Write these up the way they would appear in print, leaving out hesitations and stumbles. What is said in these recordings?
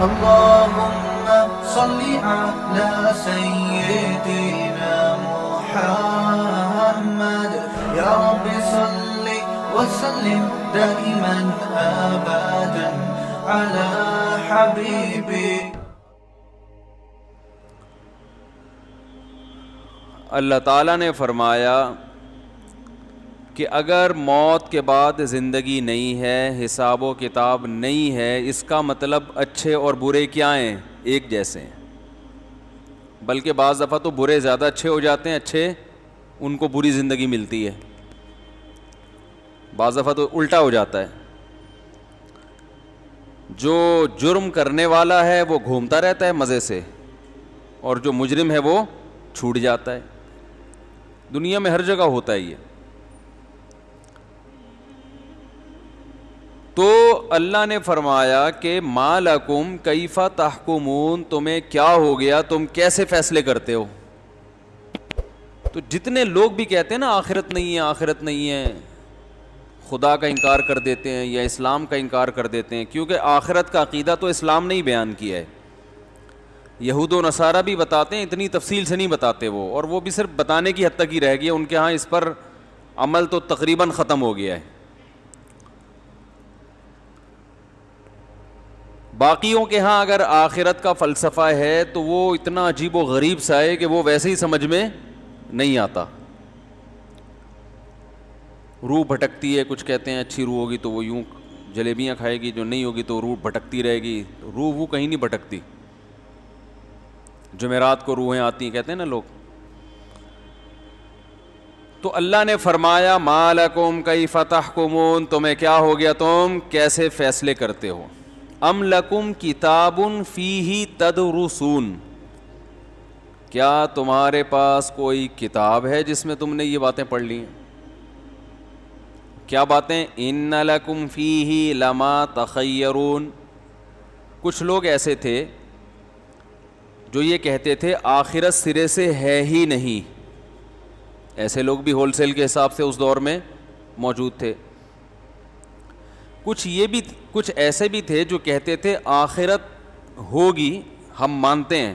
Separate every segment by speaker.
Speaker 1: اللهم صل على سيدنا محمد يا رب صل وسلم دائما أبدا على حبيبك.
Speaker 2: اللہ تعالیٰ نے فرمایا کہ اگر موت کے بعد زندگی نہیں ہے، حساب و کتاب نہیں ہے، اس کا مطلب اچھے اور برے کیا ہیں؟ ایک جیسے ہیں. بلکہ بعض دفعہ تو برے زیادہ اچھے ہو جاتے ہیں، اچھے ان کو بری زندگی ملتی ہے. بعض دفعہ تو الٹا ہو جاتا ہے. جو جرم کرنے والا ہے وہ گھومتا رہتا ہے مزے سے، اور جو مجرم ہے وہ چھوٹ جاتا ہے. دنیا میں ہر جگہ ہوتا ہے یہ. تو اللہ نے فرمایا کہ ما لکم کیف تحکمون، تمہیں کیا ہو گیا، تم کیسے فیصلے کرتے ہو؟ تو جتنے لوگ بھی کہتے ہیں نا آخرت نہیں ہے، آخرت نہیں ہے، خدا کا انکار کر دیتے ہیں یا اسلام کا انکار کر دیتے ہیں، کیونکہ آخرت کا عقیدہ تو اسلام نے ہی بیان کیا ہے. یہود و نصارہ بھی بتاتے ہیں، اتنی تفصیل سے نہیں بتاتے وہ، اور وہ بھی صرف بتانے کی حد تک ہی رہ گئی. ان کے ہاں اس پر عمل تو تقریباً ختم ہو گیا ہے. باقیوں کے ہاں اگر آخرت کا فلسفہ ہے تو وہ اتنا عجیب و غریب سا ہے کہ وہ ویسے ہی سمجھ میں نہیں آتا. روح بھٹکتی ہے، کچھ کہتے ہیں اچھی روح ہوگی تو وہ یوں جلیبیاں کھائے گی، جو نہیں ہوگی تو روح بھٹکتی رہے گی. روح وہ کہیں نہیں بھٹکتی. جمعرات کو روحیں آتی ہیں کہتے ہیں نا لوگ. تو اللہ نے فرمایا ما لکم کیف تحکمون، تمہیں کیا ہو گیا، تم کیسے فیصلے کرتے ہو؟ ام لکم کتاب فیہ تدرسون، کیا تمہارے پاس کوئی کتاب ہے جس میں تم نے یہ باتیں پڑھ لی ہیں؟ کیا باتیں؟ ان لکم فیہ لما تخیرون. کچھ لوگ ایسے تھے جو یہ کہتے تھے آخرت سرے سے ہے ہی نہیں. ایسے لوگ بھی ہول سیل کے حساب سے اس دور میں موجود تھے. کچھ ایسے بھی تھے جو کہتے تھے آخرت ہوگی، ہم مانتے ہیں،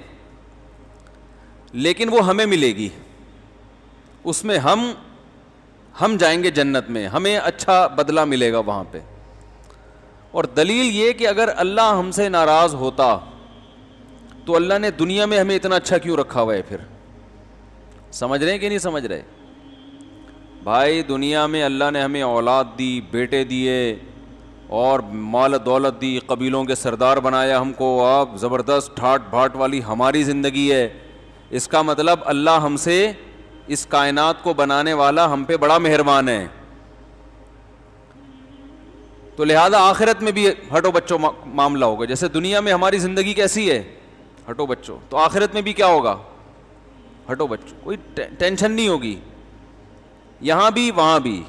Speaker 2: لیکن وہ ہمیں ملے گی، اس میں ہم جائیں گے جنت میں، ہمیں اچھا بدلہ ملے گا وہاں پہ. اور دلیل یہ کہ اگر اللہ ہم سے ناراض ہوتا تو اللہ نے دنیا میں ہمیں اتنا اچھا کیوں رکھا ہوا ہے پھر؟ سمجھ رہے ہیں کہ نہیں سمجھ رہے؟ بھائی دنیا میں اللہ نے ہمیں اولاد دی، بیٹے دیے، اور مال دولت دی، قبیلوں کے سردار بنایا ہم کو، آپ زبردست ٹھاٹ بھاٹ والی ہماری زندگی ہے. اس کا مطلب اللہ ہم سے، اس کائنات کو بنانے والا ہم پہ بڑا مہربان ہے. تو لہذا آخرت میں بھی ہٹو بچوں معاملہ ہوگا. جیسے دنیا میں ہماری زندگی کیسی ہے، ہٹو بچوں، تو آخرت میں بھی کیا ہوگا، ہٹو بچوں. کوئی ٹینشن نہیں ہوگی، یہاں بھی وہاں بھی.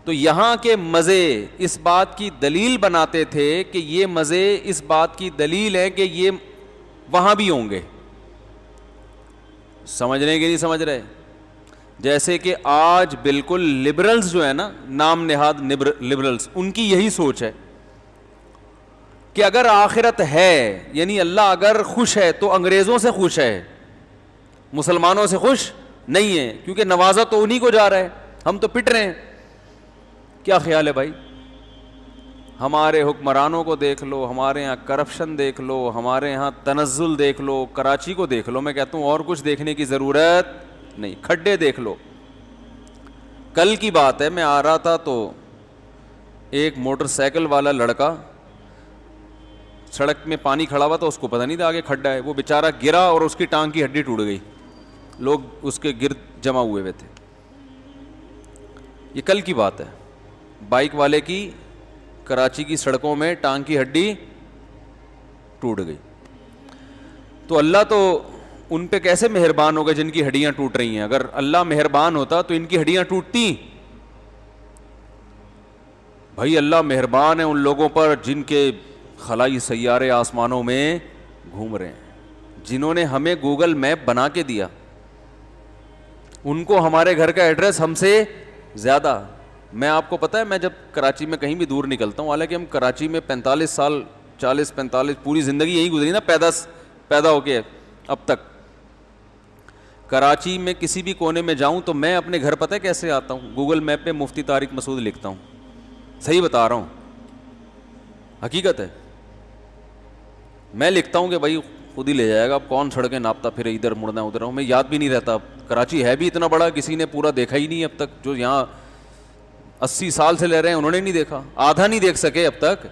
Speaker 2: تو یہاں کے مزے اس بات کی دلیل بناتے تھے کہ یہ مزے اس بات کی دلیل ہے کہ یہ وہاں بھی ہوں گے. سمجھ رہے ہیں کہ نہیں سمجھ رہے؟ جیسے کہ آج بالکل لبرلز جو ہے نا، نام نہاد لبرلز، ان کی یہی سوچ ہے کہ اگر آخرت ہے، یعنی اللہ اگر خوش ہے تو انگریزوں سے خوش ہے، مسلمانوں سے خوش نہیں ہے، کیونکہ نوازا تو انہی کو جا رہا ہے، ہم تو پٹ رہے ہیں. کیا خیال ہے بھائی؟ ہمارے حکمرانوں کو دیکھ لو، ہمارے ہاں کرپشن دیکھ لو، ہمارے ہاں تنزل دیکھ لو، کراچی کو دیکھ لو. میں کہتا ہوں اور کچھ دیکھنے کی ضرورت نہیں، کھڈے دیکھ لو. کل کی بات ہے، میں آ رہا تھا تو ایک موٹر سائیکل والا لڑکا سڑک میں پانی کھڑا ہوا تھا، اس کو پتہ نہیں تھا آگے کھڈا ہے، وہ بیچارہ گرا اور اس کی ٹانگ کی ہڈی ٹوٹ گئی. لوگ اس کے گرد جمع ہوئے تھے. یہ کل کی بات ہے. بائک والے کی کراچی کی سڑکوں میں ٹانگ کی ہڈی ٹوٹ گئی. تو اللہ تو ان پہ کیسے مہربان ہوگا جن کی ہڈیاں ٹوٹ رہی ہیں؟ اگر اللہ مہربان ہوتا تو ان کی ہڈیاں ٹوٹتی؟ بھائی اللہ مہربان ہے ان لوگوں پر جن کے خلائی سیارے آسمانوں میں گھوم رہے ہیں، جنہوں نے ہمیں گوگل میپ بنا کے دیا. ان کو ہمارے گھر کا ایڈریس ہم سے زیادہ. میں آپ کو پتہ ہے، میں جب کراچی میں کہیں بھی دور نکلتا ہوں، حالانکہ ہم کراچی میں 45 سال 40-45 پوری زندگی یہی گزری نا, پیدا ہو کے اب تک. کراچی میں کسی بھی کونے میں جاؤں تو میں اپنے گھر پتہ ہے کیسے آتا ہوں, گوگل میپ پہ مفتی طارق مسعود لکھتا ہوں. صحیح بتا رہا ہوں, حقیقت ہے. میں لکھتا ہوں کہ بھائی خود ہی لے جائے گا, اب کون سڑکیں ناپتا پھر ادھر مڑنا ادھر. ہوں میں یاد بھی نہیں رہتا. کراچی ہے بھی اتنا بڑا, کسی نے پورا دیکھا ہی نہیں اب تک. جو یہاں 80 سال سے لے رہے ہیں انہوں نے نہیں دیکھا, آدھا نہیں دیکھ سکے اب تک.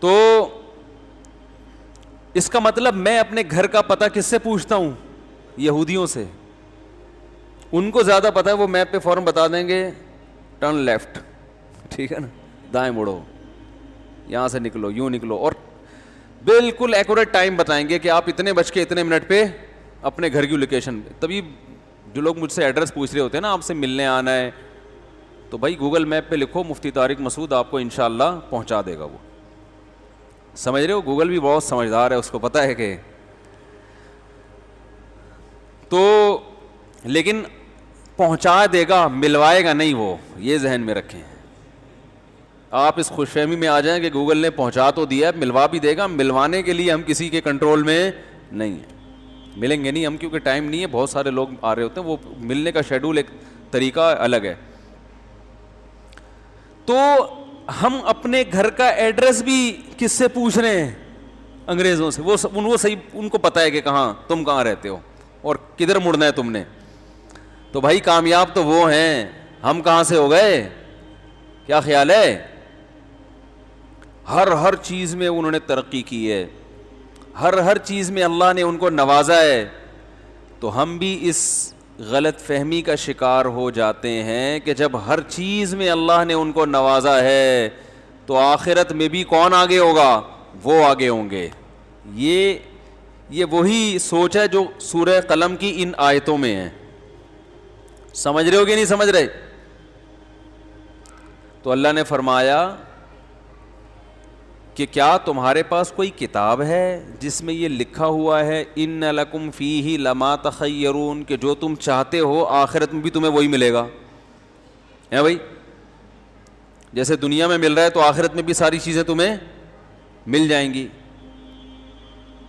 Speaker 2: تو اس کا مطلب میں اپنے گھر کا پتہ کس سے پوچھتا ہوں؟ یہودیوں سے. ان کو زیادہ پتہ ہے, وہ میپ پہ فوراً بتا دیں گے ٹرن لیفٹ, ٹھیک ہے نا, دائیں مڑو, یہاں سے نکلو, یوں نکلو, اور بالکل ایکوریٹ ٹائم بتائیں گے کہ آپ اتنے بج کے اتنے منٹ پہ اپنے گھر کی لوکیشن پہ. تبھی جو لوگ مجھ سے ایڈریس پوچھ رہے ہوتے ہیں نا, آپ سے ملنے آنا ہے, تو بھائی گوگل میپ پہ لکھو مفتی طارق مسعود, آپ کو انشاءاللہ پہنچا دے گا وہ. سمجھ رہے ہو, گوگل بھی بہت سمجھدار ہے, اس کو پتہ ہے کہ. تو لیکن پہنچا دے گا, ملوائے گا نہیں وہ, یہ ذہن میں رکھیں. آپ اس خوش فہمی میں آ جائیں کہ گوگل نے پہنچا تو دیا, ملوا بھی دے گا. ملوانے کے لیے ہم کسی کے کنٹرول میں نہیں ہیں, ملیں گے نہیں ہم, کیونکہ ٹائم نہیں ہے. بہت سارے لوگ آ رہے ہوتے ہیں, وہ ملنے کا شیڈول ایک طریقہ الگ ہے. تو ہم اپنے گھر کا ایڈریس بھی کس سے پوچھ رہے ہیں؟ انگریزوں سے. وہ صحیح, ان کو پتہ ہے کہ کہاں تم کہاں رہتے ہو اور کدھر مڑنا ہے تم نے. تو بھائی کامیاب تو وہ ہیں, ہم کہاں سے ہو گئے؟ کیا خیال ہے؟ ہر چیز میں انہوں نے ترقی کی ہے, ہر چیز میں اللہ نے ان کو نوازا ہے. تو ہم بھی اس غلط فہمی کا شکار ہو جاتے ہیں کہ جب ہر چیز میں اللہ نے ان کو نوازا ہے تو آخرت میں بھی کون آگے ہوگا؟ وہ آگے ہوں گے. یہ وہی سوچ ہے جو سورہ قلم کی ان آیتوں میں ہے. سمجھ رہے ہو کہ نہیں سمجھ رہے؟ تو اللہ نے فرمایا کہ کیا تمہارے پاس کوئی کتاب ہے جس میں یہ لکھا ہوا ہے ان لکم فیہ لما تخیرون, کہ جو تم چاہتے ہو آخرت میں بھی تمہیں وہی ملے گا؟ ہے بھائی, جیسے دنیا میں مل رہا ہے تو آخرت میں بھی ساری چیزیں تمہیں مل جائیں گی.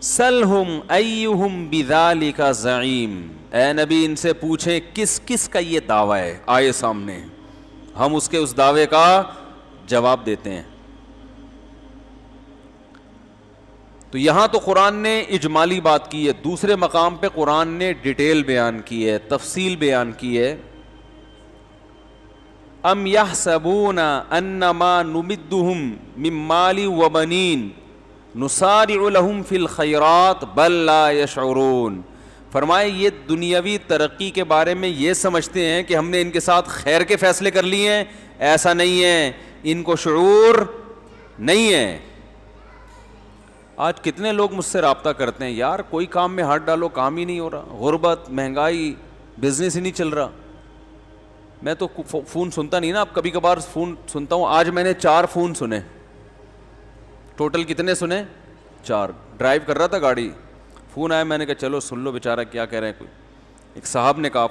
Speaker 2: سلہم ایہم بذالک زعیم, اے نبی ان سے پوچھیں کس کس کا یہ دعویٰ ہے, آئے سامنے, ہم اس دعوے کا جواب دیتے ہیں. تو یہاں تو قرآن نے اجمالی بات کی ہے, دوسرے مقام پہ قرآن نے ڈیٹیل بیان کی ہے, تفصیل بیان کی ہے. ام یحسبون انما نمدہم من مال وبنین نسارع لہم فی الخیرات بل لا یشعرون. فرمائے یہ دنیاوی ترقی کے بارے میں یہ سمجھتے ہیں کہ ہم نے ان کے ساتھ خیر کے فیصلے کر لیے ہیں. ایسا نہیں ہے, ان کو شعور نہیں ہے. آج کتنے لوگ مجھ سے رابطہ کرتے ہیں, یار کوئی کام میں ہاتھ ڈالو کام ہی نہیں ہو رہا, غربت, مہنگائی, بزنس ہی نہیں چل رہا. میں تو فون سنتا نہیں نا, اب کبھی کبھار فون سنتا ہوں. آج میں نے 4 فون سنے, ٹوٹل کتنے سنے؟ 4. ڈرائیو کر رہا تھا گاڑی, فون آیا, میں نے کہا چلو سن لو بیچارہ کیا کہہ رہے ہیں. کوئی ایک صاحب نے کہا,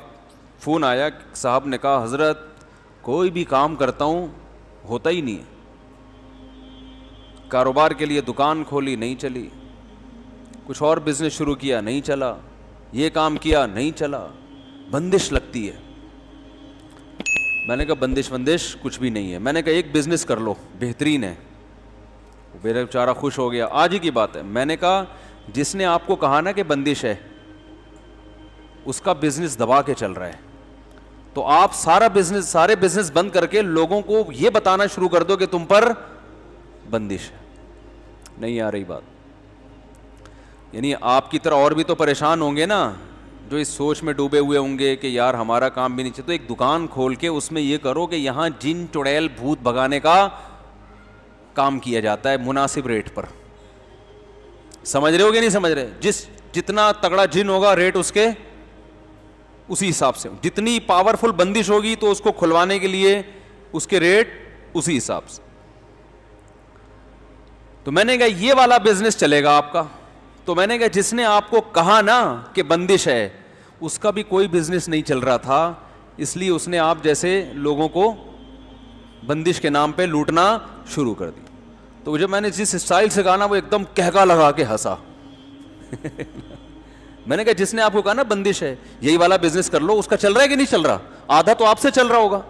Speaker 2: فون آیا, صاحب نے کہا حضرت کوئی بھی کام کرتا ہوں ہوتا ہی نہیں ہے, کاروبار کے لیے دکان کھولی نہیں چلی, کچھ اور بزنس شروع کیا نہیں چلا, یہ کام کیا نہیں چلا, بندش لگتی ہے. میں نے کہا بندش کچھ بھی نہیں ہے. میں نے کہا ایک بزنس کر لو بہترین ہے. میرا بیچارہ خوش ہو گیا. آج ہی کی بات ہے, میں نے کہا جس نے آپ کو کہا نا کہ بندش ہے اس کا بزنس دبا کے چل رہا ہے, تو آپ سارے بزنس بند کر کے لوگوں کو یہ بتانا شروع کر دو کہ تم پر بندش ہے. نہیں آ رہی بات؟ یعنی آپ کی طرح اور بھی تو پریشان ہوں گے نا, جو اس سوچ میں ڈوبے ہوئے ہوں گے کہ یار ہمارا کام بھی نہیں چلتا. تو ایک دکان کھول کے اس میں یہ کرو کہ یہاں جن چڑیل بھوت بھگانے کا کام کیا جاتا ہے مناسب ریٹ پر. سمجھ رہے ہو کہ نہیں سمجھ رہے؟ جتنا تگڑا جن ہوگا ریٹ اس کے اسی حساب سے, جتنی پاورفل بندش ہوگی تو اس کو کھلوانے کے لیے اس کے ریٹ اسی حساب سے. تو میں نے کہا یہ والا بزنس چلے گا آپ کا. تو میں نے کہا جس نے آپ کو کہا نا کہ بندش ہے اس کا بھی کوئی بزنس نہیں چل رہا تھا, اس لیے اس نے آپ جیسے لوگوں کو بندش کے نام پہ لوٹنا شروع کر دی. تو جب میں نے جس اسٹائل سے کہا نا وہ ایک دم کہکا لگا کے ہنسا. میں نے کہا جس نے آپ کو کہا نا بندش ہے یہی والا بزنس کر لو, اس کا چل رہا ہے کہ نہیں چل رہا؟ آدھا تو آپ سے چل رہا ہوگا.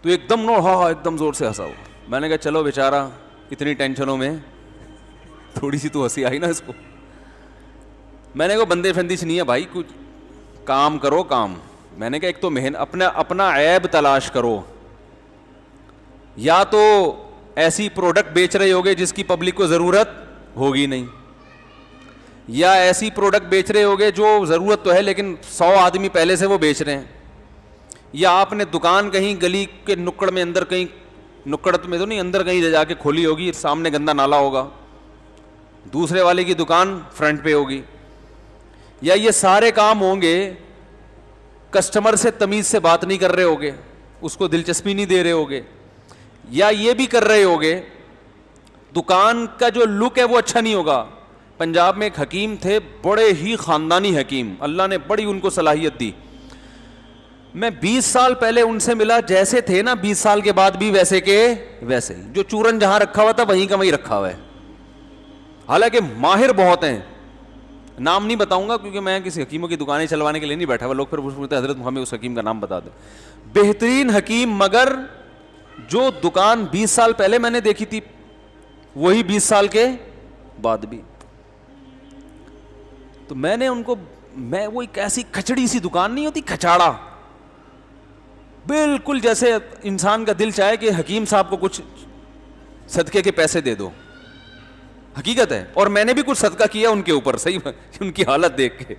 Speaker 2: تو ایک دم ہاں ایک دم زور سے ہنسا ہوا. میں نے کہا چلو بیچارہ اتنی ٹینشنوں میں تھوڑی سی تو ہنسی آئی نا اس کو. میں نے کہا بندے فندش نہیں ہے بھائی, کچھ کام کرو کام. میں نے کہا ایک تو اپنا عیب تلاش کرو, یا تو ایسی پروڈکٹ بیچ رہے ہوگے جس کی پبلک کو ضرورت ہوگی نہیں, یا ایسی پروڈکٹ بیچ رہے ہوگے جو ضرورت تو ہے لیکن 100 آدمی پہلے سے وہ بیچ رہے ہیں, یا آپ نے دکان کہیں گلی کے نکڑ میں اندر کہیں, نکڑ میں تو نہیں اندر کہیں جا کے کھولی ہوگی, سامنے گندا نالا ہوگا, دوسرے والے کی دکان فرنٹ پہ ہوگی. یا یہ سارے کام ہوں گے کسٹمر سے تمیز سے بات نہیں کر رہے ہوگے, اس کو دلچسپی نہیں دے رہے ہوگے, یا یہ بھی کر رہے ہوگے دکان کا جو لک ہے وہ اچھا نہیں ہوگا. پنجاب میں ایک حکیم تھے, بڑے ہی خاندانی حکیم, اللہ نے بڑی ان کو صلاحیت دی. میں 20 سال پہلے ان سے ملا, جیسے تھے نا 20 سال کے بعد بھی ویسے کے ویسے, جو چورن جہاں رکھا ہوا تھا وہیں کا وہیں رکھا ہوا ہے. حالانکہ ماہر بہت ہیں, نام نہیں بتاؤں گا کیونکہ میں کسی حکیموں کی دکانیں چلوانے کے لیے نہیں بیٹھا ہوا, لوگ پھر پوچھتے ہیں حضرت ہمیں اس حکیم کا نام بتا دیں. بہترین حکیم, مگر جو دکان 20 سال پہلے میں نے دیکھی تھی وہی 20 سال کے بعد بھی. تو میں نے ان کو, میں وہ ایک ایسی کھچڑی سی دکان نہیں ہوتی, کھچاڑا بالکل, جیسے انسان کا دل چاہے کہ حکیم صاحب کو کچھ صدقے کے پیسے دے دو, حقیقت ہے. اور میں نے بھی کچھ صدقہ کیا ان کے اوپر, صحیح ان کی حالت دیکھ کے.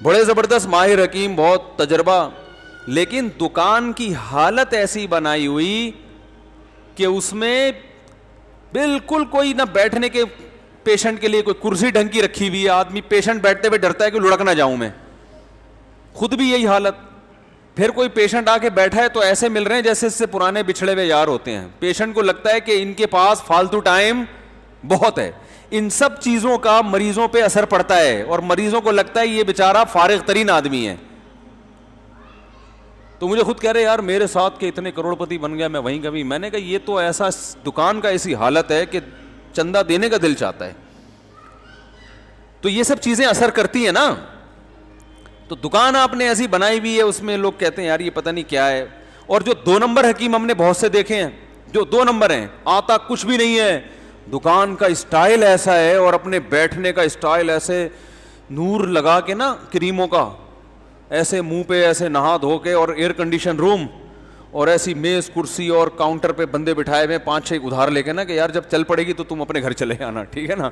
Speaker 2: بڑے زبردست ماہر حکیم, بہت تجربہ, لیکن دکان کی حالت ایسی بنائی ہوئی کہ اس میں بالکل کوئی نہ بیٹھنے کے, پیشنٹ کے لیے کوئی کرسی ڈھنگ کی رکھی ہوئی ہے, آدمی پیشنٹ بیٹھتے ہوئے ڈرتا ہے کہ لڑک نہ جاؤں میں, خود بھی یہی حالت. پھر کوئی پیشنٹ آ کے بیٹھا ہے تو ایسے مل رہے ہیں جیسے اس سے پرانے بچھڑے ہوئے یار ہوتے ہیں. پیشنٹ کو لگتا ہے کہ ان کے پاس فالتو ٹائم بہت ہے. ان سب چیزوں کا مریضوں پہ اثر پڑتا ہے, اور مریضوں کو لگتا ہے یہ بیچارہ فارغ ترین آدمی ہے. تو مجھے خود کہہ رہے یار میرے ساتھ کہ اتنے کروڑ پتی بن گیا میں وہیں کبھی. میں نے کہا یہ تو ایسا دکان کا ایسی حالت ہے کہ چندہ دینے کا دل چاہتا ہے. تو یہ سب چیزیں اثر کرتی ہیں نا. تو دکان آپ نے ایسی بنائی ہوئی ہے, اس میں لوگ کہتے ہیں یار یہ پتہ نہیں کیا ہے. اور جو 2 نمبر حکیم ہم نے بہت سے دیکھے ہیں, جو 2 نمبر ہیں, آتا کچھ بھی نہیں ہے, دکان کا اسٹائل ایسا ہے اور اپنے بیٹھنے کا اسٹائل ایسے نور لگا کے نا کریموں کا, ایسے منہ پہ ایسے نہا دھو کے, اور ایئر کنڈیشن روم, اور ایسی میز کرسی اور کاؤنٹر پہ بندے بٹھائے ہوئے 5-6 ادھار لے کے نا کہ یار جب چل پڑے گی تو تم اپنے گھر چلے آنا, ٹھیک ہے نا.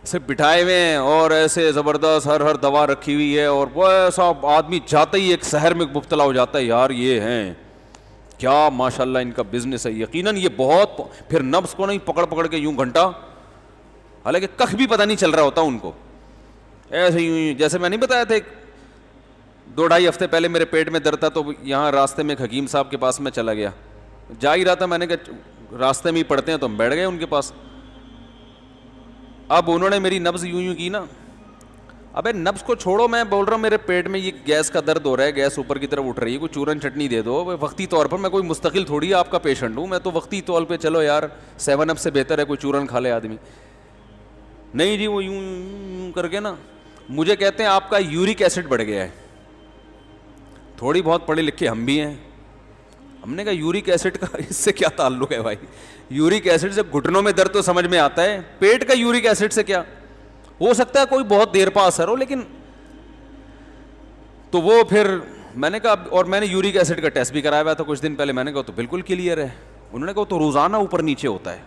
Speaker 2: سے بٹھائے ہوئے ہیں, اور ایسے زبردست ہر دوا رکھی ہوئی ہے, اور وہ ایسا آدمی جاتے ہی ایک شہر میں مبتلا ہو جاتا ہے, یار یہ ہیں کیا ماشاءاللہ ان کا بزنس ہے. یقیناً یہ بہت, پھر نفس کو نہیں پکڑ کے یوں گھنٹہ, حالانکہ کخ بھی پتہ نہیں چل رہا ہوتا ان کو, ایسے یوں. جیسے میں نہیں بتایا تھا 2-2.5 ہفتے پہلے میرے پیٹ میں درد تھا, تو یہاں راستے میں ایک حکیم صاحب کے پاس میں چلا گیا, جا ہی رہا تھا, میں نے کہا راستے میں ہی پڑتے ہیں, تو ہم بیٹھ گئے ان کے پاس. اب انہوں نے میری نبض یوں کی نا, ابے نبض کو چھوڑو, میں بول رہا ہوں میرے پیٹ میں یہ گیس کا درد ہو رہا ہے, گیس اوپر کی طرف اٹھ رہی ہے, کوئی چورن چٹنی دے دو وقتی طور پر. میں کوئی مستقل تھوڑی آپ کا پیشنٹ ہوں, میں تو وقتی طور پہ چلو یار 7 اپ سے بہتر ہے کوئی چورن کھا لے آدمی. نہیں جی, وہ یوں کر کے نا مجھے کہتے ہیں آپ کا یورک ایسڈ بڑھ گیا ہے. تھوڑی بہت پڑھے لکھے ہم بھی ہیں. ہم نے کہا یورک ایسڈ کا اس سے کیا تعلق ہے بھائی؟ یورک ایسڈ سے گھٹنوں میں درد تو سمجھ میں آتا ہے, پیٹ کا یورک ایسڈ سے کیا ہو سکتا ہے؟ کوئی بہت دیر پا اثر ہو, لیکن تو وہ پھر میں نے کہا, اور میں نے یورک ایسڈ کا ٹیسٹ بھی کرایا ہوا تھا کچھ دن پہلے. میں نے کہا تو بالکل کلیئر ہے. انہوں نے کہا تو روزانہ اوپر نیچے ہوتا ہے.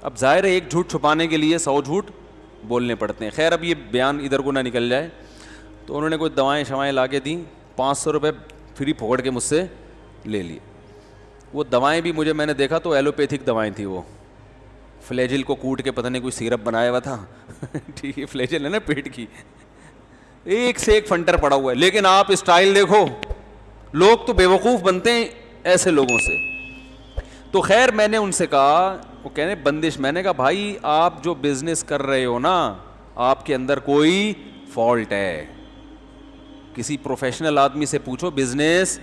Speaker 2: اب ظاہر ہے ایک جھوٹ چھپانے کے لیے 100 جھوٹ بولنے پڑتے ہیں. خیر اب یہ بیان ادھر کو نہ نکل جائے, تو انہوں نے کوئی دوائیں لا کے دیں, 500 روپے فری پھوڑ کے مجھ سے لے لیے. وہ دوائیں بھی مجھے, میں نے دیکھا تو ایلوپیتھک دوائیں تھیں. وہ فلیجل کو کوٹ کے پتہ نہیں کوئی سیرپ بنایا ہوا تھا, ٹھیک ہے, فلیجل ہے نا پیٹ کی, ایک سے ایک فنٹر پڑا ہوا ہے. لیکن آپ اسٹائل دیکھو, لوگ تو بیوقوف بنتے ہیں ایسے لوگوں سے. تو خیر میں نے ان سے کہا, وہ کہنے بندش. میں نے کہا بھائی آپ جو بزنس کر رہے ہو نا, آپ کے اندر کوئی فالٹ ہے. کسی پروفیشنل آدمی سے پوچھو بزنس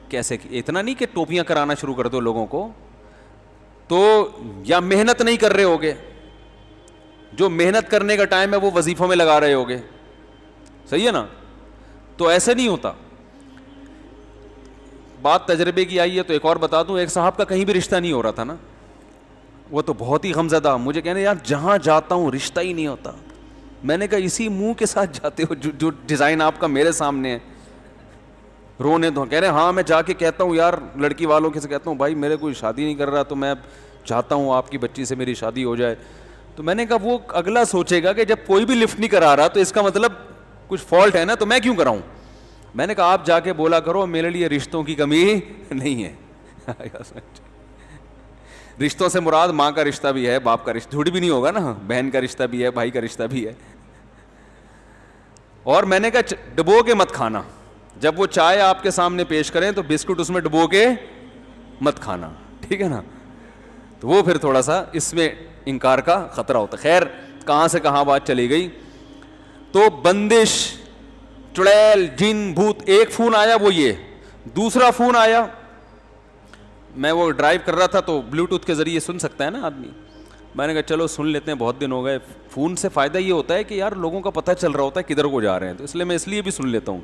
Speaker 2: کیسے اتنا نہیں کہ ٹوپیاں کرانا شروع کر دو لوگوں کو, تو یا محنت نہیں کر رہے ہوگے, جو محنت کرنے کا ٹائم ہے وہ وظیفوں میں لگا رہے ہوگے, صحیح ہے نا. تو ایسے نہیں ہوتا. بات تجربے کی آئی ہے تو ایک اور بتا دوں, ایک صاحب کا کہیں بھی رشتہ نہیں ہو رہا تھا نا, وہ تو بہت ہی غمزدہ, مجھے کہنے یار جہاں جاتا ہوں رشتہ ہی نہیں ہوتا. میں نے کہا اسی منہ کے ساتھ جاتے ہو جو ڈیزائن آپ کا میرے سامنے ہے. رونے دو, کہہ رہے ہاں میں جا کے کہتا ہوں یار لڑکی والوں کے سے کہتا ہوں بھائی میرے کوئی شادی نہیں کر رہا تو میں چاہتا ہوں آپ کی بچی سے میری شادی ہو جائے. تو میں نے کہا وہ اگلا سوچے گا کہ جب کوئی بھی لفٹ نہیں کرا رہا تو اس کا مطلب کچھ فالٹ ہے نا, تو میں کیوں کراؤں. میں نے کہا آپ جا کے بولا کرو میرے لیے رشتوں کی کمی نہیں ہے. رشتوں سے مراد ماں کا رشتہ بھی ہے, باپ کا رشتہ, جھوٹ بھی نہیں ہوگا نا, بہن کا رشتہ بھی ہے, بھائی کا رشتہ بھی ہے. اور میں نے کہا ڈبو کے مت کھانا, جب وہ چائے آپ کے سامنے پیش کریں تو بسکٹ اس میں ڈبو کے مت کھانا, ٹھیک ہے نا. تو وہ پھر تھوڑا سا اس میں انکار کا خطرہ ہوتا. خیر کہاں سے کہاں بات چلی گئی. تو بندش, چڑیل, جن, بھوت. ایک فون آیا وہ یہ, دوسرا فون آیا, میں وہ ڈرائیو کر رہا تھا تو بلوٹوتھ کے ذریعے سن سکتا ہے نا آدمی. میں نے کہا چلو سن لیتے ہیں, بہت دن ہو گئے. فون سے فائدہ یہ ہوتا ہے کہ یار لوگوں کا پتہ چل رہا ہوتا ہے کدھر کو جا رہے ہیں, تو اس لیے میں اس لیے بھی سن لیتا ہوں.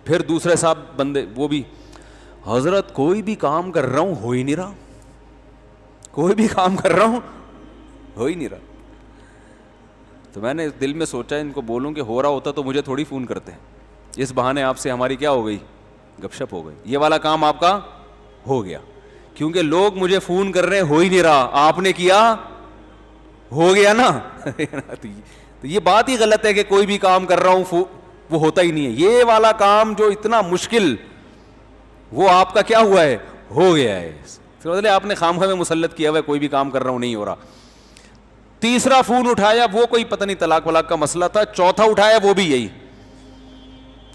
Speaker 2: پھر دوسرے صاحب بندے, وہ بھی حضرت کوئی بھی کام کر رہا ہوں ہو ہی نہیں رہا, کوئی بھی کام کر رہا ہوں ہو ہی نہیں رہا. تو میں نے دل میں سوچا ان کو بولوں کہ ہو رہا ہوتا تو مجھے تھوڑی فون کرتے ہیں, اس بہانے آپ سے ہماری کیا ہو گئی, گپ شپ ہو گئی. یہ والا کام آپ کا ہو گیا, کیونکہ لوگ مجھے فون کر رہے ہیں ہو ہی نہیں رہا, آپ نے کیا ہو گیا نا. تو یہ بات ہی غلط ہے کہ کوئی بھی کام کر رہا ہوں وہ ہوتا ہی نہیں ہے. یہ والا کام جو اتنا مشکل وہ آپ کا کیا ہوا ہے, ہو گیا ہے. مطلب آپ نے خامخواہ میں مسلط کیا ہوا ہے, کوئی بھی کام کر رہا ہوں نہیں ہو رہا. تیسرا فون اٹھایا, وہ کوئی پتہ نہیں طلاق ولاق کا مسئلہ تھا. چوتھا اٹھایا, وہ بھی یہی,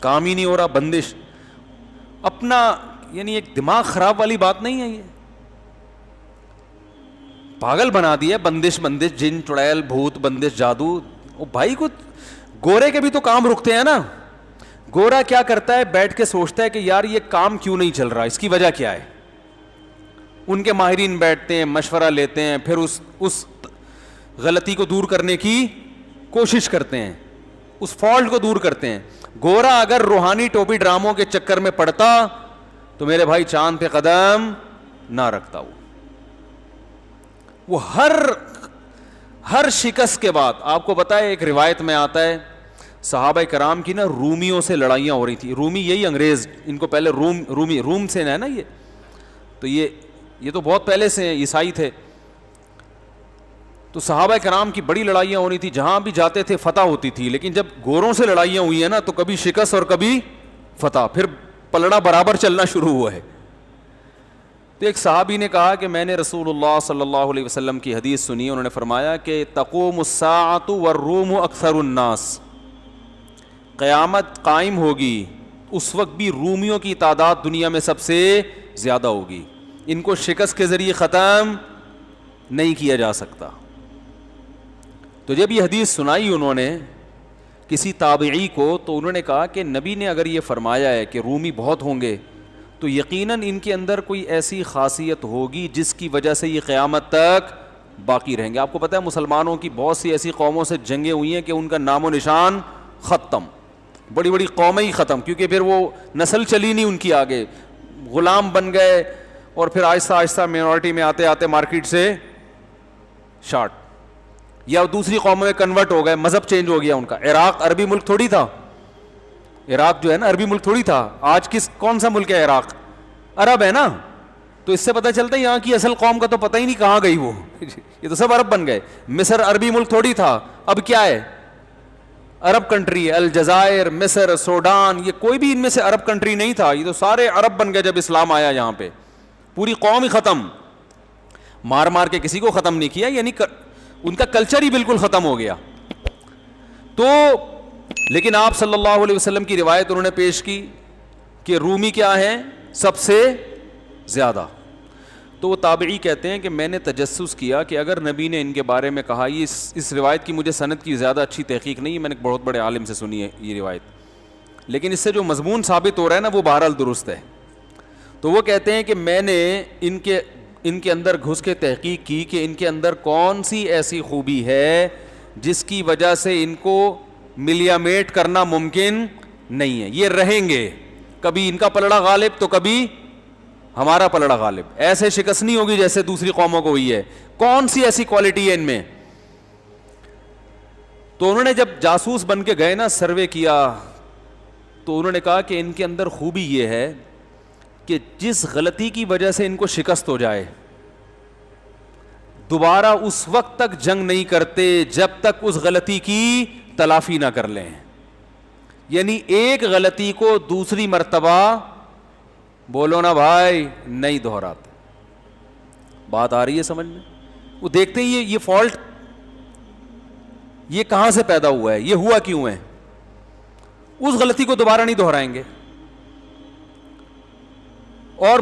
Speaker 2: کام ہی نہیں ہو رہا. بندش اپنا, یعنی ایک دماغ خراب والی بات نہیں ہے, یہ پاگل بنا دیا. بندش بندش, جن, چڑیل, بھوت, بندش, جادو. او بھائی کو گورے کے بھی تو کام رکتے ہیں نا. گورا کیا کرتا ہے, بیٹھ کے سوچتا ہے کہ یار یہ کام کیوں نہیں چل رہا, اس کی وجہ کیا ہے. ان کے ماہرین بیٹھتے ہیں, مشورہ لیتے ہیں, پھر اس غلطی کو دور کرنے کی کوشش کرتے ہیں, اس فالٹ کو دور کرتے ہیں. گورا اگر روحانی ٹوپی ڈراموں کے چکر میں پڑتا تو میرے بھائی چاند پہ قدم نہ رکھتا. وہ ہر شکست کے بعد, آپ کو پتا ہے ایک روایت میں آتا ہے صحابہ کرام کی نا رومیوں سے لڑائیاں ہو رہی تھی. رومی یہی انگریز, ان کو پہلے روم سے ہے نا یہ, تو یہ تو بہت پہلے سے عیسائی تھے. تو صحابہ کرام کی بڑی لڑائیاں ہو رہی تھی, جہاں بھی جاتے تھے فتح ہوتی تھی. لیکن جب گوروں سے لڑائیاں ہوئی ہیں نا تو کبھی شکست اور کبھی فتح, پھر پلڑا برابر چلنا شروع ہوا ہے. تو ایک صحابی نے کہا کہ میں نے رسول اللہ صلی اللہ علیہ وسلم کی حدیث سنی, انہوں نے فرمایا کہ تقوم الساعۃ والروم اکثر الناس, قیامت قائم ہوگی اس وقت بھی رومیوں کی تعداد دنیا میں سب سے زیادہ ہوگی, ان کو شکست کے ذریعے ختم نہیں کیا جا سکتا. تو جب یہ حدیث سنائی انہوں نے کسی تابعی کو, تو انہوں نے کہا کہ نبی نے اگر یہ فرمایا ہے کہ رومی بہت ہوں گے تو یقیناً ان کے اندر کوئی ایسی خاصیت ہوگی جس کی وجہ سے یہ قیامت تک باقی رہیں گے. آپ کو پتہ ہے مسلمانوں کی بہت سی ایسی قوموں سے جنگیں ہوئی ہیں کہ ان کا نام و نشان ختم, بڑی بڑی قومیں ہی ختم, کیونکہ پھر وہ نسل چلی نہیں ان کی آگے, غلام بن گئے اور پھر آہستہ آہستہ مینورٹی میں آتے آتے مارکیٹ سے شارٹ, یا دوسری قوموں میں کنورٹ ہو گئے, مذہب چینج ہو گیا ان کا. عراق عربی ملک تھوڑی تھا, عراق جو ہے نا عربی ملک تھوڑی تھا. آج کون سا ملک ہے عراق, عرب ہے نا. تو اس سے پتہ چلتا ہے یہاں کی اصل قوم کا تو پتہ ہی نہیں کہاں گئی وہ, یہ تو سب عرب بن گئے. مصر عربی ملک تھوڑی تھا, اب کیا ہے, عرب کنٹری ہے. الجزائر, مصر, سوڈان, یہ کوئی بھی ان میں سے عرب کنٹری نہیں تھا, یہ تو سارے عرب بن گئے جب اسلام آیا یہاں پہ. پوری قوم ہی ختم, مار مار کے کسی کو ختم نہیں کیا, یعنی ان کا کلچر ہی بالکل ختم ہو گیا. تو لیکن آپ صلی اللہ علیہ وسلم کی روایت انہوں نے پیش کی کہ رومی کیا ہے, سب سے زیادہ. تو وہ تابعی کہتے ہیں کہ میں نے تجسس کیا کہ اگر نبی نے ان کے بارے میں کہا, یہ اس روایت کی مجھے سند کی زیادہ اچھی تحقیق نہیں, میں نے بہت بڑے عالم سے سنی ہے یہ روایت, لیکن اس سے جو مضمون ثابت ہو رہا ہے نا وہ بہرحال درست ہے. تو وہ کہتے ہیں کہ میں نے ان کے اندر گھس کے تحقیق کی کہ ان کے اندر کون سی ایسی خوبی ہے جس کی وجہ سے ان کو ملیامیٹ کرنا ممکن نہیں ہے. یہ رہیں گے, کبھی ان کا پلڑا غالب تو کبھی ہمارا پلڑا غالب, ایسے شکست نہیں ہوگی جیسے دوسری قوموں کو ہوئی ہے. کون سی ایسی کوالٹی ہے ان میں؟ تو انہوں نے جب جاسوس بن کے گئے نا, سروے کیا, تو انہوں نے کہا کہ ان کے اندر خوبی یہ ہے کہ جس غلطی کی وجہ سے ان کو شکست ہو جائے, دوبارہ اس وقت تک جنگ نہیں کرتے جب تک اس غلطی کی تلافی نہ کر لیں. یعنی ایک غلطی کو دوسری مرتبہ, بولو نا بھائی, نہیں دہراتے. بات آ رہی ہے سمجھ میں؟ وہ دیکھتے ہی یہ فالٹ یہ کہاں سے پیدا ہوا ہے, یہ ہوا کیوں ہے, اس غلطی کو دوبارہ نہیں دہرائیں گے. اور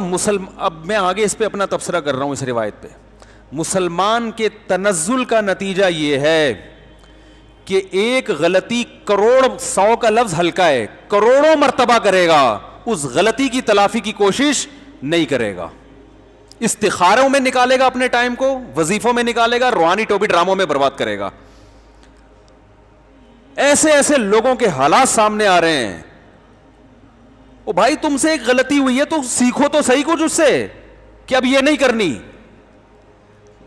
Speaker 2: اب میں آگے اس پہ اپنا تبصرہ کر رہا ہوں اس روایت پہ. مسلمان کے تنزل کا نتیجہ یہ ہے کہ ایک غلطی کروڑ, 100 کا لفظ ہلکا ہے, کروڑوں مرتبہ کرے گا, اس غلطی کی تلافی کی کوشش نہیں کرے گا. استخاروں میں نکالے گا اپنے ٹائم کو, وظیفوں میں نکالے گا, روحانی ٹوپی ڈراموں میں برباد کرے گا. ایسے ایسے لوگوں کے حالات سامنے آ رہے ہیں. او بھائی, تم سے ایک غلطی ہوئی ہے تو سیکھو تو صحیح کچھ اس سے کہ اب یہ نہیں کرنی.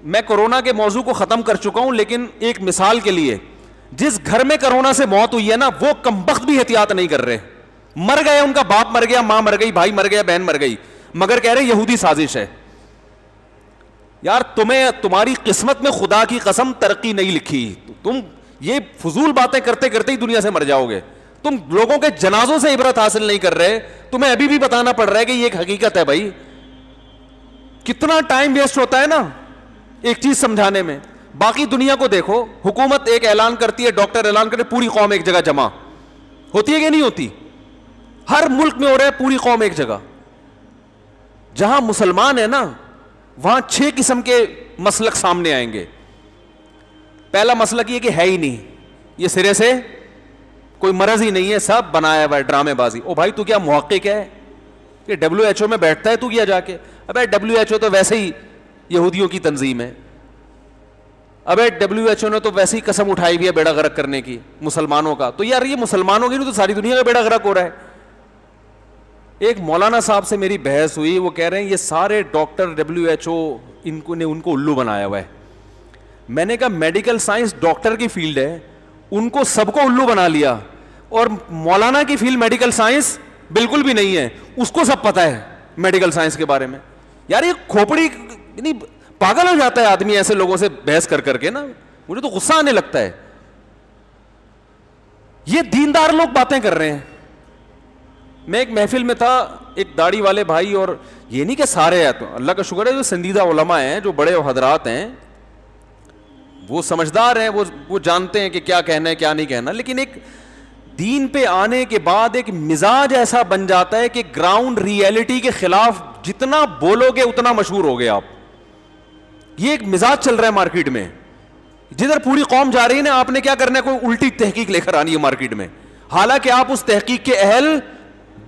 Speaker 2: میں کورونا کے موضوع کو ختم کر چکا ہوں, لیکن ایک مثال کے لیے, جس گھر میں کورونا سے موت ہوئی ہے نا, وہ کمبخت بھی احتیاط نہیں کر رہے. مر گئے, ان کا باپ مر گیا, ماں مر گئی, بھائی مر گیا, بہن مر گئی, مگر کہہ رہے یہودی سازش ہے. یار تمہاری قسمت میں خدا کی قسم ترقی نہیں لکھی. تم یہ فضول باتیں کرتے کرتے ہی دنیا سے مر جاؤ گے. تم لوگوں کے جنازوں سے عبرت حاصل نہیں کر رہے, تمہیں ابھی بھی بتانا پڑ رہا ہے کہ یہ ایک حقیقت ہے. بھائی کتنا ٹائم ویسٹ ہوتا ہے نا ایک چیز سمجھانے میں. باقی دنیا کو دیکھو, حکومت ایک اعلان کرتی ہے, ڈاکٹر اعلان کرتے, پوری قوم ایک جگہ جمع ہوتی ہے کہ نہیں ہوتی؟ ہر ملک میں ہو رہا ہے, پوری قوم ایک جگہ. جہاں مسلمان ہے نا, وہاں 6 قسم کے مسلک سامنے آئیں گے. پہلا مسلک یہ کہ ہے ہی نہیں, یہ سرے سے کوئی مرض ہی نہیں ہے, سب بنایا ہوا ہے, ڈرامے بازی. او بھائی تو کیا محقق ہے کہ WHO میں بیٹھتا ہے تو کیا جا کے؟ ابے WHO تو ویسے ہی یہودیوں کی تنظیم ہے. ابے WHO نے تو ویسے ہی قسم اٹھائی ہوئی ہے بیڑا غرق کرنے کی مسلمانوں کا. تو یار یہ مسلمانوں کی نہیں تو ساری دنیا کا بیڑا غرق ہو رہا ہے. ایک مولانا صاحب سے میری بحث ہوئی, وہ کہہ رہے ہیں یہ سارے ڈاکٹر WHO ان کو الو بنایا ہوا ہے. میں نے کہا میڈیکل سائنس ڈاکٹر کی فیلڈ ہے, ان کو سب کو الو بنا لیا, اور مولانا کی فیلڈ میڈیکل سائنس بالکل بھی نہیں ہے, اس کو سب پتا ہے میڈیکل سائنس کے بارے میں. یار یہ کھوپڑی, یعنی پاگل ہو جاتا ہے آدمی ایسے لوگوں سے بحث کر کر کے نا. مجھے تو غصہ آنے لگتا ہے. یہ دیندار لوگ باتیں کر رہے ہیں. میں ایک محفل میں تھا, ایک داڑھی والے بھائی, اور یہ نہیں کہ سارے ہیں, تو اللہ کا شکر ہے جو سنجیدہ علماء ہیں, جو بڑے حضرات ہیں, وہ سمجھدار ہیں, وہ جانتے ہیں کہ کیا کہنا ہے کیا نہیں کہنا. لیکن ایک دین پہ آنے کے بعد ایک مزاج ایسا بن جاتا ہے کہ گراؤنڈ ریئلٹی کے خلاف جتنا بولو گے اتنا مشہور ہو گے آپ. یہ ایک مزاج چل رہا ہے مارکیٹ میں. جدھر پوری قوم جا رہی ہے نا, آپ نے کیا کرنا ہے, کوئی الٹی تحقیق لے کر آنی ہے مارکیٹ میں, حالانکہ آپ اس تحقیق کے اہل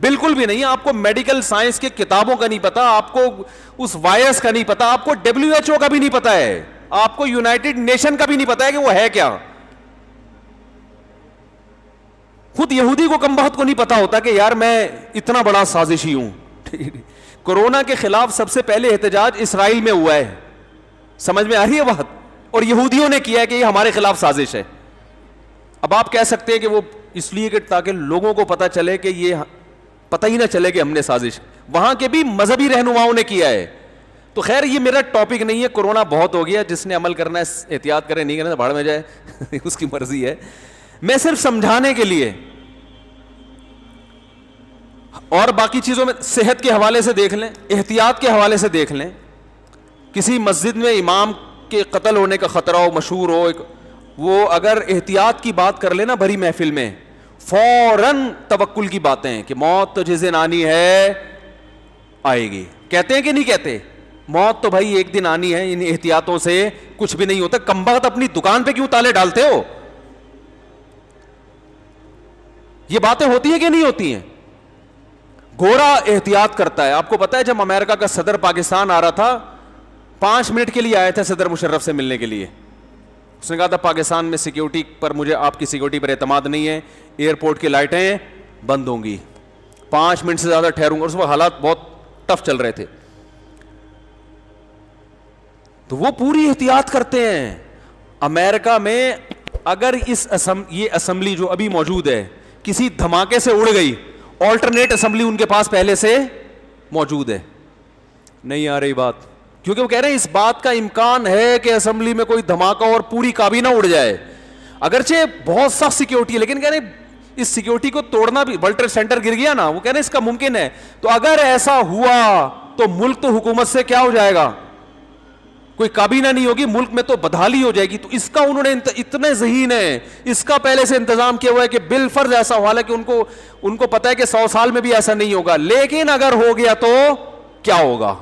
Speaker 2: بالکل بھی نہیں. آپ کو میڈیکل سائنس کے کتابوں کا نہیں پتا, آپ کو اس وائرس کا نہیں پتا, آپ کو WHO کا بھی نہیں پتا ہے, آپ کو یونائٹڈ نیشن کا بھی نہیں پتا ہے کہ وہ ہے کیا. خود یہودی کو کمبخت کو نہیں پتا ہوتا کہ یار میں اتنا بڑا سازشی ہوں. کورونا کے خلاف سب سے پہلے احتجاج اسرائیل میں ہوا ہے, سمجھ میں آ رہی ہے بات, اور یہودیوں نے کیا ہے کہ یہ ہمارے خلاف سازش ہے. اب آپ کہہ سکتے ہیں کہ وہ اس لیے کہ تاکہ لوگوں کو پتا چلے کہ یہ پتہ ہی نہ چلے کہ ہم نے سازش, وہاں کے بھی مذہبی رہنماؤں نے کیا ہے. تو خیر یہ میرا ٹاپک نہیں ہے, کورونا بہت ہو گیا, جس نے عمل کرنا ہے احتیاط کرے, نہیں کرنا بھاڑ میں جائے, اس کی مرضی ہے. میں صرف سمجھانے کے لیے, اور باقی چیزوں میں صحت کے حوالے سے دیکھ لیں, احتیاط کے حوالے سے دیکھ لیں. کسی مسجد میں امام کے قتل ہونے کا خطرہ ہو, مشہور ہو, وہ اگر احتیاط کی بات کر لینا بھری محفل میں, فوراً توکل کی باتیں ہیں کہ موت تو جس دن آنی ہے آئے گی. کہتے ہیں کہ نہیں کہتے؟ موت تو بھائی ایک دن آنی ہے, ان احتیاطوں سے کچھ بھی نہیں ہوتا. کمبخت اپنی دکان پہ کیوں تالے ڈالتے ہو؟ یہ باتیں ہوتی ہیں کہ نہیں ہوتی ہیں؟ گورا احتیاط کرتا ہے. آپ کو پتا ہے جب امریکہ کا صدر پاکستان آ رہا تھا 5 منٹ کے لیے آئے تھے صدر مشرف سے ملنے کے لیے. اس نے کہا تھا پاکستان میں سیکیورٹی پر مجھے آپ کی سیکیورٹی پر اعتماد نہیں ہے, ایئرپورٹ کی لائٹیں بند ہوں گی, 5 منٹ سے زیادہ ٹھہروں گا. اس وقت حالات بہت ٹف چل رہے تھے. تو وہ پوری احتیاط کرتے ہیں. امریکہ میں اگر یہ اسمبلی جو ابھی موجود ہے کسی دھماکے سے اڑ گئی, آلٹرنیٹ اسمبلی ان کے پاس پہلے سے موجود ہے. نہیں آ رہی بات, کیونکہ وہ کہہ رہے ہیں اس بات کا امکان ہے کہ اسمبلی میں کوئی دھماکہ اور پوری کابینہ اڑ جائے. اگرچہ بہت سخت سیکیورٹی ہے, لیکن کہہ رہے ہیں اس سیکیورٹی کو توڑنا بھی, ورلڈ ٹریڈ سینٹر گر گیا نا, وہ کہہ رہے ہیں اس کا ممکن ہے. تو اگر ایسا ہوا تو ملک تو حکومت سے کیا ہو جائے گا, کوئی کابینہ نہیں ہوگی, ملک میں تو بدحالی ہو جائے گی. تو اس کا انہوں نے اتنے ذہین ہے, اس کا پہلے سے انتظام کیا ہوا ہے کہ بالفرض ایسا ہوا ہے کہ ان کو پتا ہے کہ 100 سال میں بھی ایسا نہیں ہوگا, لیکن اگر ہو گیا تو کیا ہوگا.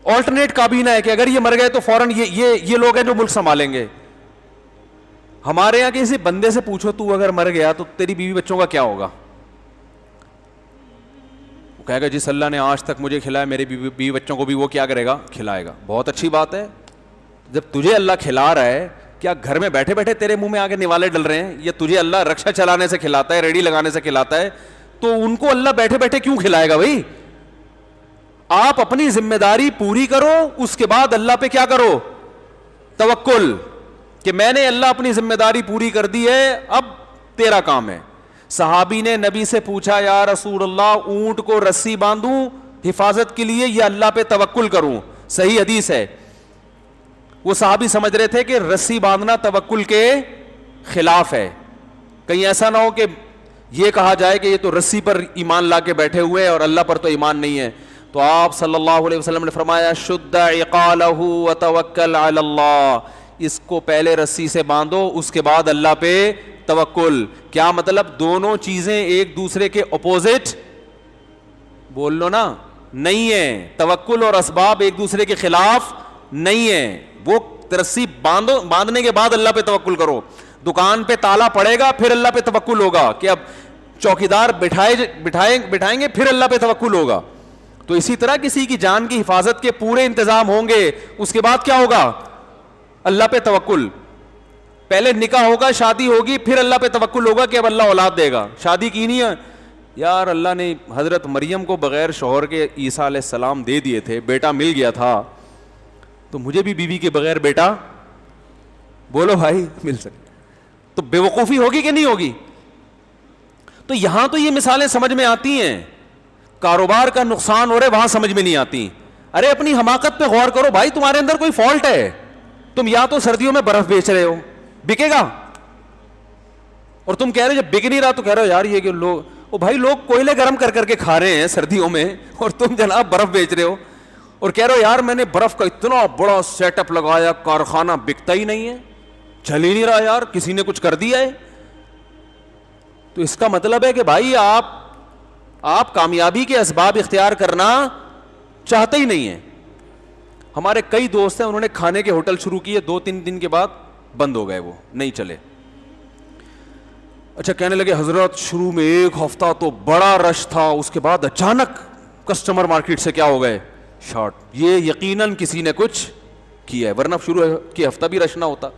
Speaker 2: آلٹرنیٹ کابینہ ہے کہ اگر یہ مر گئے تو فوراً یہ لوگ ہیں جو ملک سنبھالیں گے. ہمارے یہاں کسی بندے سے پوچھو تو اگر مر گیا تو تیری بیوی بچوں کا کیا ہوگا, وہ کہے گا جس اللہ نے آج تک مجھے کھلایا میرے بیوی بچوں کو بھی وہ کیا کرے گا, کھلائے گا. بہت اچھی بات ہے. جب تجھے اللہ کھلا رہا ہے, کیا گھر میں بیٹھے بیٹھے تیرے منہ میں آگے نوالے ڈل رہے ہیں, یا تجھے اللہ رکشا چلانے سے کھلاتا ہے, ریڈی لگانے سے کھلاتا ہے, تو ان کو اللہ بیٹھے بیٹھے کیوں کھلائے گا بھائی. آپ اپنی ذمہ داری پوری کرو, اس کے بعد اللہ پہ کیا کرو, توکل, کہ میں نے اللہ اپنی ذمہ داری پوری کر دی ہے, اب تیرا کام ہے. صحابی نے نبی سے پوچھا یا رسول اللہ اونٹ کو رسی باندھوں حفاظت کے لیے یا اللہ پہ توکل کروں, صحیح حدیث ہے. وہ صحابی سمجھ رہے تھے کہ رسی باندھنا توکل کے خلاف ہے, کہیں ایسا نہ ہو کہ یہ کہا جائے کہ یہ تو رسی پر ایمان لا کے بیٹھے ہوئے ہیں اور اللہ پر تو ایمان نہیں ہے. تو آپ صلی اللہ علیہ وسلم نے فرمایا شد عقالہ وتوکل علی اللہ, اس کو پہلے رسی سے باندھو اس کے بعد اللہ پہ توکل. کیا مطلب, دونوں چیزیں ایک دوسرے کے اپوزٹ بول لو نا نہیں ہے. توکل اور اسباب ایک دوسرے کے خلاف نہیں ہے. وہ رسی باندھنے کے بعد اللہ پہ توکل کرو. دکان پہ تالا پڑے گا پھر اللہ پہ توکل ہوگا, کہ اب چوکیدار بٹھائیں گے پھر اللہ پہ توکل ہوگا. تو اسی طرح کسی کی جان کی حفاظت کے پورے انتظام ہوں گے, اس کے بعد کیا ہوگا, اللہ پہ توکل. پہلے نکاح ہوگا, شادی ہوگی, پھر اللہ پہ توکل ہوگا کہ اب اللہ اولاد دے گا. شادی کی نہیں ہے یار, اللہ نے حضرت مریم کو بغیر شوہر کے عیسیٰ علیہ السلام دے دیے تھے, بیٹا مل گیا تھا, تو مجھے بھی بیوی کے بغیر بیٹا بولو بھائی مل سکتا. تو بے وقوفی ہوگی کہ نہیں ہوگی. تو یہاں تو یہ مثالیں سمجھ میں آتی ہیں, کاروبار کا نقصان ہو رہا ہے وہاں سمجھ میں نہیں آتی. ارے اپنی حماقت پہ غور کرو بھائی, تمہارے اندر کوئی فالٹ ہے. تم یا تو سردیوں میں برف بیچ رہے ہو, بکے گا, اور تم کہہ رہے جب بک نہیں رہا تو کہہ رہے ہو یار یہ کہ لوگ کوئلے گرم کر کر کے کھا رہے ہیں سردیوں میں, اور تم جناب برف بیچ رہے ہو اور کہہ رہے ہو یار میں نے برف کا اتنا بڑا سیٹ اپ لگایا, کارخانہ بکتا ہی نہیں ہے, چل ہی نہیں رہا یار, کسی نے کچھ کر دیا ہے. تو اس کا مطلب ہے کہ بھائی آپ کامیابی کے اسباب اختیار کرنا چاہتے ہی نہیں ہیں. ہمارے کئی دوست ہیں, انہوں نے کھانے کے ہوٹل شروع کیے, 2-3 دن کے بعد بند ہو گئے, وہ نہیں چلے. اچھا کہنے لگے حضرت شروع میں 1 ہفتہ تو بڑا رش تھا, اس کے بعد اچانک کسٹمر مارکیٹ سے کیا ہو گئے, شارٹ. یہ یقیناً کسی نے کچھ کیا ہے, ورنہ شروع کے ہفتہ بھی رش نہ ہوتا.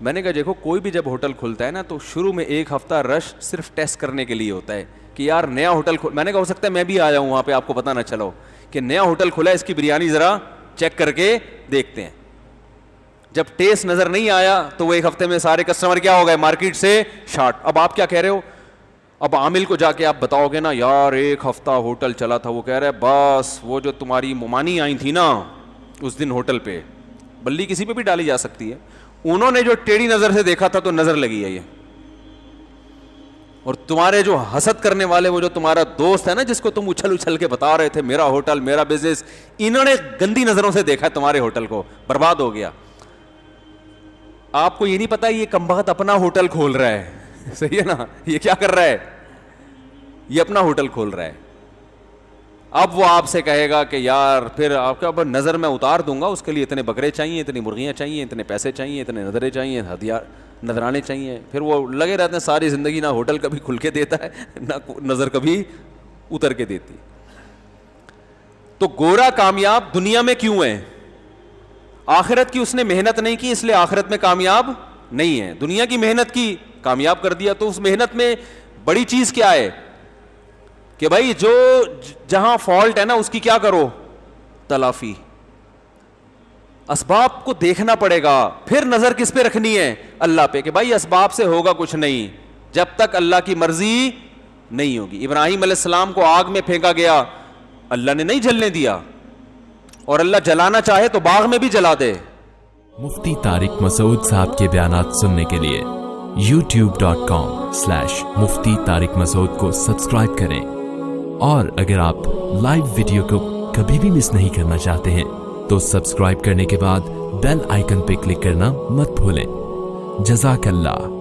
Speaker 2: میں نے کہا دیکھو کوئی بھی جب ہوٹل کھلتا ہے نا تو شروع میں 1 ہفتہ رش صرف ٹیسٹ کرنے کے لیے ہوتا ہے کہ یار نیا ہوٹل میں نے کہا ہو سکتا ہے میں بھی آ جاؤں وہاں پہ, آپ کو پتہ نہ چلو کہ نیا ہوٹل کھلا ہے, اس کی بریانی ذرا چیک کر کے دیکھتے ہیں. جب ٹیسٹ نظر نہیں آیا تو وہ 1 ہفتے میں سارے کسٹمر کیا ہو گئے, مارکیٹ سے شارٹ. اب آپ کیا کہہ رہے ہو, اب عامل کو جا کے آپ بتاؤ گے نا یار 1 ہفتہ ہوٹل چلا تھا, وہ کہہ رہا ہے بس وہ جو تمہاری ممانی آئی تھی نا اس دن ہوٹل پہ, بلی کسی پہ بھی ڈالی جا سکتی ہے, انہوں نے جو ٹیڑھی نظر سے دیکھا تھا تو نظر لگی ہے یہ. اور تمہارے جو حسد کرنے والے, وہ جو تمہارا دوست ہے نا جس کو تم اچھل کے بتا رہے تھے میرا ہوٹل میرا بزنس, انہوں نے گندی نظروں سے دیکھا تمہارے ہوٹل کو, برباد ہو گیا. آپ کو یہ نہیں پتا یہ کمبخت اپنا ہوٹل کھول رہا ہے, صحیح ہے نا, یہ کیا کر رہا ہے, یہ اپنا ہوٹل کھول رہا ہے. اب وہ آپ سے کہے گا کہ یار پھر آپ کا نظر میں اتار دوں گا, اس کے لیے اتنے بکرے چاہیے, اتنی مرغیاں چاہیے, اتنے پیسے چاہیے, اتنے نظریں چاہیے, نظرانے چاہیے. پھر وہ لگے رہتے ہیں ساری زندگی, نہ ہوٹل کبھی کھل کے دیتا ہے نہ نظر کبھی اتر کے دیتی. تو گورا کامیاب دنیا میں کیوں ہے؟ آخرت کی اس نے محنت نہیں کی اس لیے آخرت میں کامیاب نہیں ہے. دنیا کی محنت کی, کامیاب کر دیا. تو اس محنت میں بڑی چیز کیا ہے کہ بھائی جو جہاں فالٹ ہے نا اس کی کیا کرو, تلافی. اسباب کو دیکھنا پڑے گا, پھر نظر کس پہ رکھنی ہے؟ اللہ پہ, کہ بھائی اسباب سے ہوگا کچھ نہیں جب تک اللہ کی مرضی نہیں ہوگی. ابراہیم علیہ السلام کو آگ میں پھینکا گیا, اللہ نے نہیں جلنے دیا, اور اللہ جلانا چاہے تو باغ میں بھی جلا دے.
Speaker 3: مفتی طارق مسعود صاحب کے بیانات سننے کے لیے youtube.com/مفتی طارق مسعود کو سبسکرائب کریں, اور اگر آپ لائیو ویڈیو کو کبھی بھی مس نہیں کرنا چاہتے ہیں تو سبسکرائب کرنے کے بعد بیل آئیکن پہ کلک کرنا مت بھولیں. جزاک اللہ.